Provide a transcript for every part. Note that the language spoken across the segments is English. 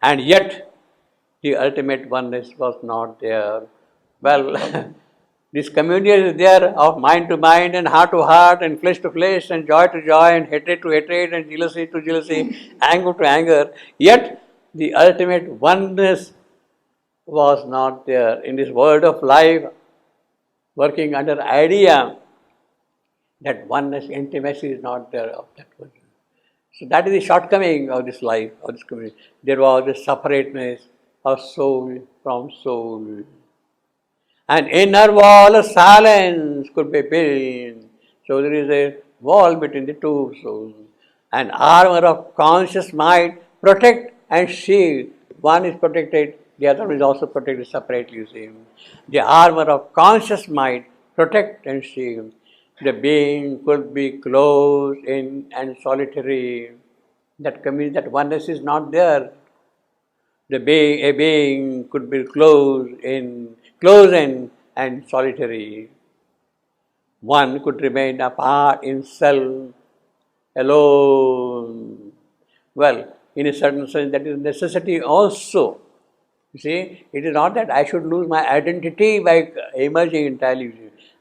and yet the ultimate oneness was not there. Well, this communion is there of mind to mind and heart to heart and flesh to flesh and joy to joy and hatred to hatred and jealousy to jealousy, anger to anger. Yet the ultimate oneness was not there. In this world of life, working under idea, that oneness, intimacy is not there of that one. So that is the shortcoming of this life, of this community. There was a separateness of soul from soul. An inner wall of silence could be built. So there is a wall between the two souls. An armor of conscious mind protect and shield. One is protected, the other one is also protected separately, you see. The armor of conscious mind protect and shield. The being could be closed in and solitary. That that oneness is not there. A being could be closed in and solitary. One could remain apart in self, alone. Well, in a certain sense, that is a necessity also. You see, it is not that I should lose my identity by emerging entirely.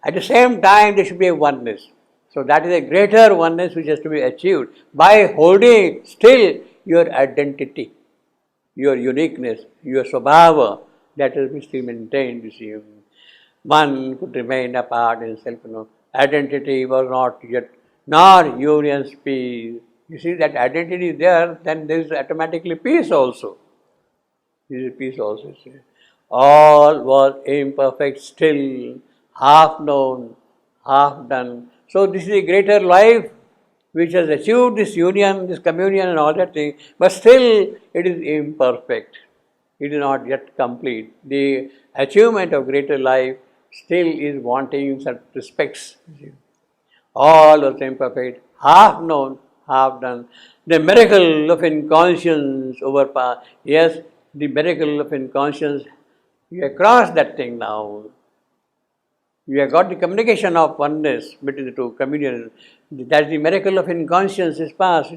At the same time, there should be a oneness. So that is a greater oneness which has to be achieved by holding still your identity, your uniqueness, your svabhava, that will be still maintained, you see. One could remain apart in self, identity was not yet, nor union's peace. You see, that identity is there, then there is automatically peace also. There is peace also, you see. All was imperfect still, half known, half done. So this is a greater life which has achieved this union, this communion and all that thing, but still it is imperfect. It is not yet complete. The achievement of greater life still is wanting in certain respects. All was imperfect, half known, half done. The miracle of inconscience overpass. Yes, the miracle of inconscience, you have crossed that thing now. You have got the communication of oneness between the two, communion. That the miracle of inconscience is past.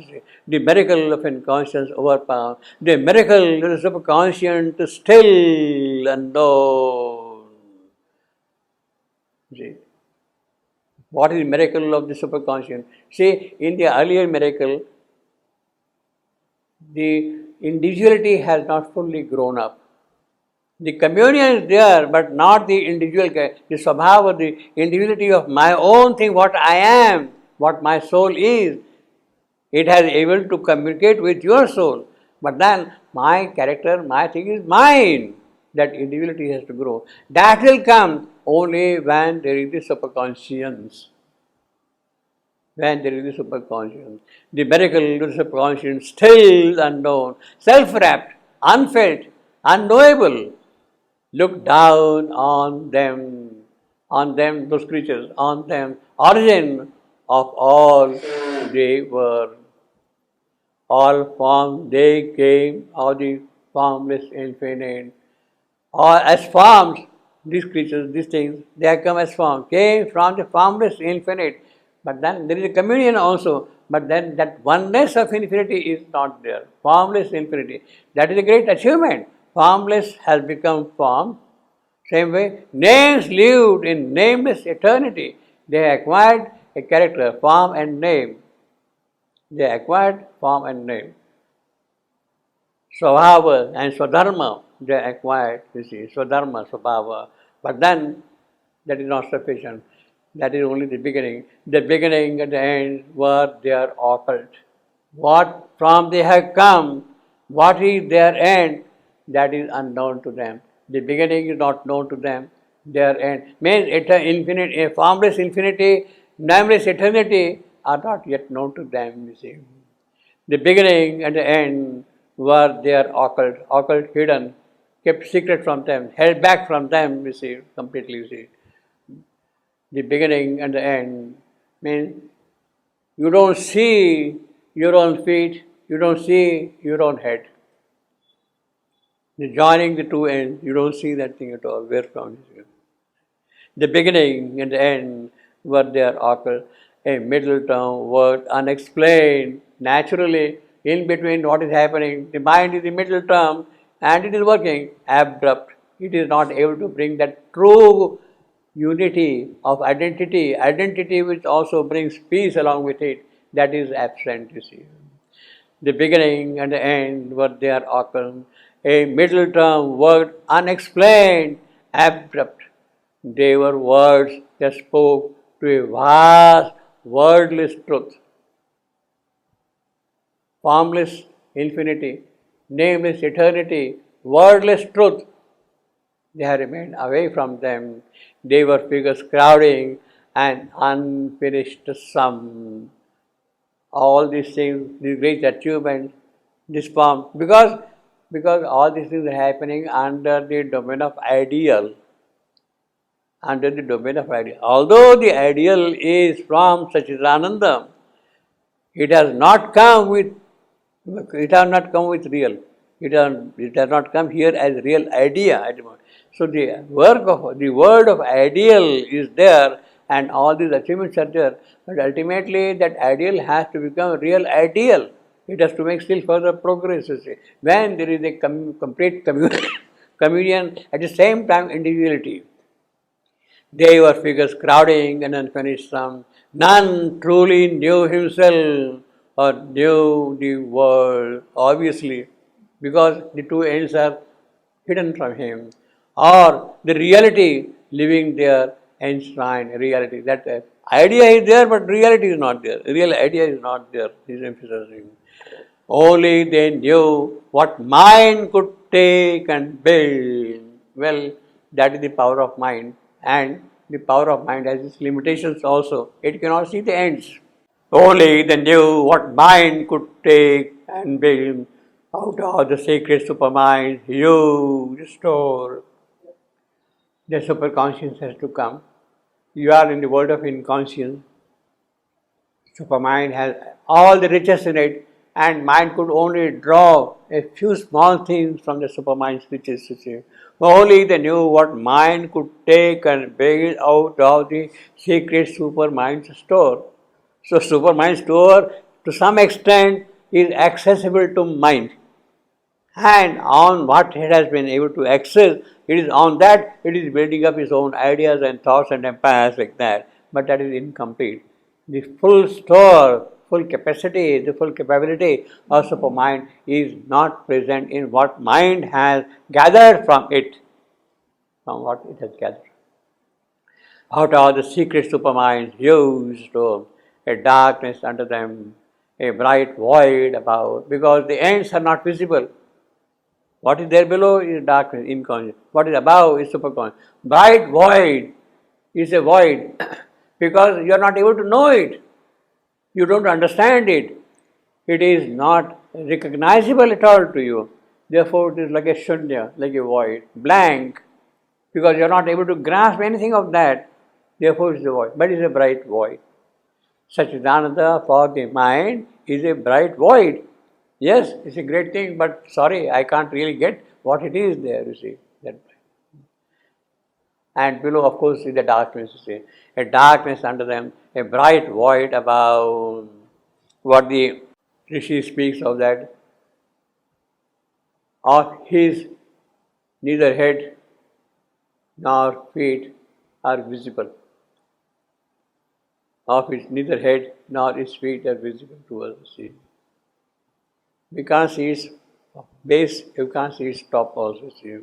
The miracle of inconscience overpass. The miracle of the subconscious still unknown. See, what is the miracle of the superconscious? See, in the earlier miracle, the individuality has not fully grown up. The communion is there, but not the individual, the svabhava, the individuality of my own thing, what I am, what my soul is. It has able to communicate with your soul. But then my character, my thing is mine. That individuality has to grow. That will come only when there is the superconscious. When there is the superconscious. The miracle of the superconscious still unknown, self-wrapped, unfelt, unknowable. Look down on them, those creatures, on them, origin of all they were. All forms they came, all the formless infinite. Or as forms, these creatures, these things, they have come as forms, came from the formless infinite. But then there is a communion also, but then that oneness of infinity is not there. Formless infinity. That is a great achievement. Formless has become form. Same way, names lived in nameless eternity. They acquired a character, form and name. They acquired form and name. Svabhava and Swadharma, they acquired, you see, Swadharma, Svabhava. But then, that is not sufficient. That is only the beginning. The beginning and the end were their occult. What from they have come, what is their end, that is unknown to them. The beginning is not known to them. Their end means infinite, a formless infinity, nameless eternity are not yet known to them, you see. The beginning and the end were their occult hidden, kept secret from them, held back from them, you see, completely, you see. The beginning and the end means you don't see your own feet, you don't see your own head. Joining the two ends, you don't see that thing at all. Where from is it? The beginning and the end were there occur, a middle term word unexplained, naturally in between what is happening. The mind is the middle term and it is working abrupt. It is not able to bring that true unity of identity which also brings peace along with it. That is absent, you see. The beginning and the end were there occurring. A middle term word unexplained, abrupt. They were words that spoke to a vast, wordless truth. Formless infinity, nameless eternity, wordless truth. They have remained away from them. They were figures crowding an unfinished sum. All these things, these great achievements, this form, because all these things are happening under the domain of ideal. Under the domain of ideal. Although the ideal is from Satchidananda, it has not come with real. It has not come here as real idea at the moment. So the word of ideal is there and all these achievements are there. But ultimately that ideal has to become real ideal. It has to make still further progress. When there is a complete communion, at the same time individuality. They were figures crowding an unfinished sum. None truly knew himself or knew the world, obviously, because the two ends are hidden from him. Or the reality living there, enshrined reality. That idea is there, but reality is not there. Real idea is not there, he is emphasizing. Only they knew what mind could take and build. Well, that is the power of mind. And the power of mind has its limitations also. It cannot see the ends. Only they knew what mind could take and build out of the sacred supermind, huge store. The superconscious has to come. You are in the world of inconscience. Supermind has all the riches in it, and mind could only draw a few small things from the supermind's riches. Only they knew what mind could take and build out of the secret supermind's store. So supermind store to some extent is accessible to mind. And on what it has been able to access, it is on that it is building up its own ideas and thoughts and empires like that. But that is incomplete. The full store, full capacity, the full capability of supermind is not present in what mind has gathered from it, from what it has gathered. Out of the secret supermind's huge store, a darkness under them, a bright void above, because the ends are not visible. What is there below is darkness, inconscious. What is above is superconscious. Bright void is a void because you are not able to know it. You don't understand it. It is not recognizable at all to you. Therefore, it is like a shunya, like a void, blank, because you are not able to grasp anything of that. Therefore, it is a void, but it is a bright void. Satchidananda for the mind is a bright void. Yes, it's a great thing, but sorry, I can't really get what it is there, you see. And below, of course, is the darkness, you see. A darkness under them, a bright void above. What the Rishi speaks of that. Of his neither head nor feet are visible. Of his neither head nor his feet are visible to us, you see. We can't see his base, you can't see his top also. See.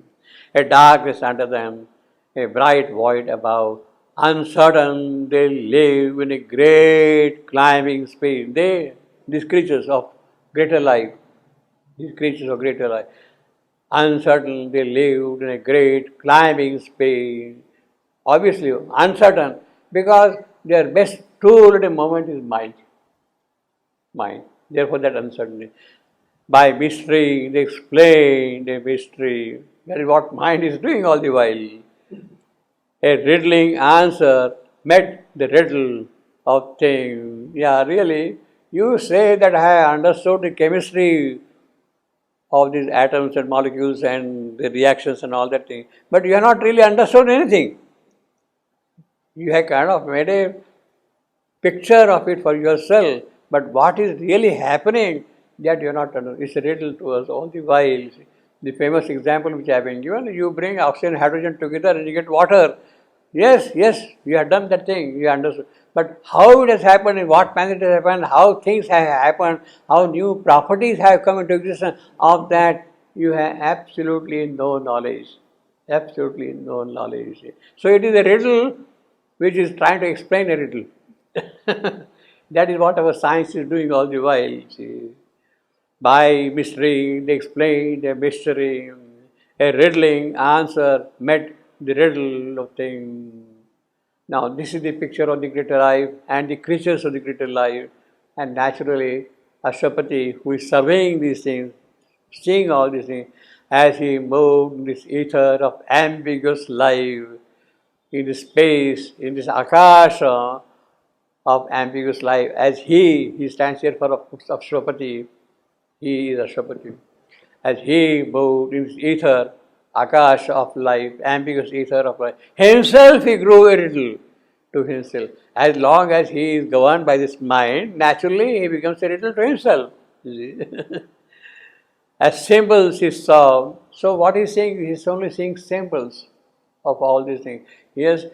A darkness under them, a bright void above. Uncertain, they live in a great climbing space. These creatures of greater life, uncertain, they lived in a great climbing space. Obviously, uncertain, because their best tool at a moment is mind. Therefore, that uncertainty. By mystery, they explain the mystery. That is what mind is doing all the while. A riddling answer met the riddle of things. Yeah, really, you say that I understood the chemistry of these atoms and molecules and the reactions and all that thing, but you have not really understood anything. You have kind of made a picture of it for yourself, but what is really happening, that you are not understanding. It's a riddle to us all the while. The famous example which I have been given, you bring oxygen and hydrogen together and you get water. Yes, you have done that thing, you understood. But how it has happened, in what manner it has happened, how things have happened, how new properties have come into existence, of that you have absolutely no knowledge. Absolutely no knowledge. So it is a riddle which is trying to explain a riddle. That is what our science is doing all the while. See. By mystery, they explain the mystery. A riddling answer met the riddle of things. Now, this is the picture of the greater life and the creatures of the greater life. And naturally, Ashwapati, who is surveying these things, seeing all these things, as he moved in this ether of ambiguous life, in this space, in this akasha of ambiguous life, as he stands here for Ashwapati, he is Ashwapati. As he moved in this ether, akash of life, ambiguous ether of life, himself he grew a riddle to himself. As long as he is governed by this mind, naturally he becomes a riddle to himself. As symbols he saw. So what he's saying, he's only seeing symbols of all these things. Yes,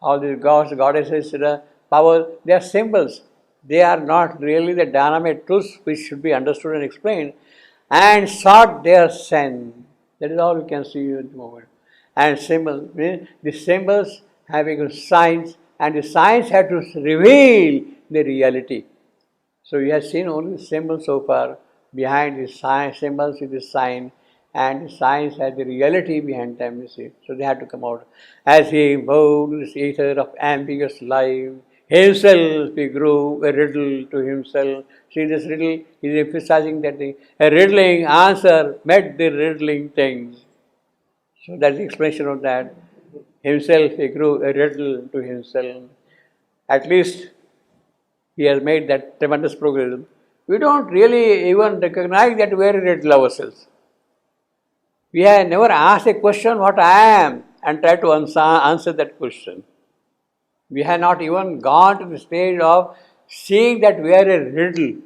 all these gods, goddesses, power, they are symbols. They are not really the dynamic truths which should be understood and explained. And sought their sense. That is all we can see at the moment. And symbols, the symbols have become signs, and the signs have to reveal the reality. So we have seen only the symbols so far. Behind the symbols is the sign, and the signs have the reality behind them, you see. So they have to come out. As he moved this ether of ambiguous life, himself he grew a riddle to himself. See, this riddle is emphasizing that a riddling answer met the riddling things. So that's the explanation of that. Himself he grew a riddle to himself. At least he has made that tremendous progress. We don't really even recognize that we are a riddle ourselves. We have never asked a question what I am and tried to answer that question. We have not even gone to the stage of seeing that we are a riddle.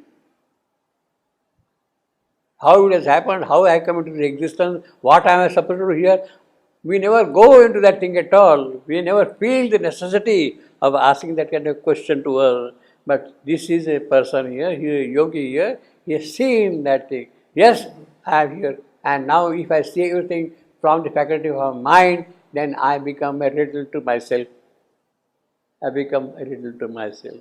How it has happened, how I come into existence, what I am supposed to do here. We never go into that thing at all. We never feel the necessity of asking that kind of question to us. But this is a person here, he is a yogi here, he has seen that thing. Yes, I am here. And now if I see everything from the faculty of mind, then I become a riddle to myself. I become a riddle to myself.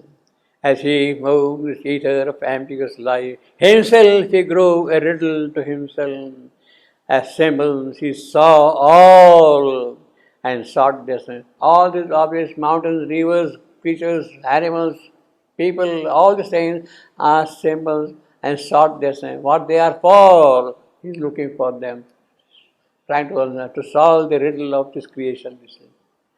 As he moved this ether of ambiguous life, himself he grew a riddle to himself. As symbols he saw all and sought destiny. All these objects, mountains, rivers, creatures, animals, people, all these things are symbols and sought destiny. What they are for, he is looking for them, trying to solve the riddle of this creation.